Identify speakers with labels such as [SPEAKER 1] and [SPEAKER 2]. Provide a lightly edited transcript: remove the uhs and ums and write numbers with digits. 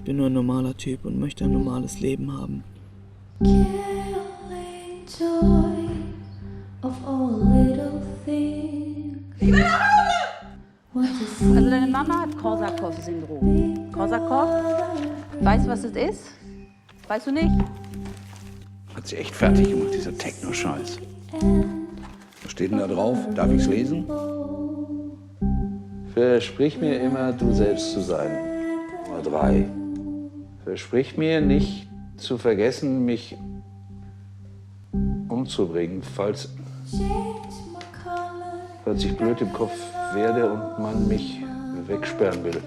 [SPEAKER 1] bin nur ein normaler Typ und möchte ein normales Leben haben.
[SPEAKER 2] Also deine Mama hat Korsakow-Syndrom. Korsakow? Weißt du, was das ist? Weißt du nicht?
[SPEAKER 3] Hat sie echt fertig gemacht, dieser Techno-Scheiß. Was steht denn da drauf? Darf ich's lesen?
[SPEAKER 4] Versprich mir immer, du selbst zu sein.
[SPEAKER 3] Nummer 3.
[SPEAKER 4] Versprich mir nicht zu vergessen, mich umzubringen, falls ich blöd im Kopf werde und man mich wegsperren will.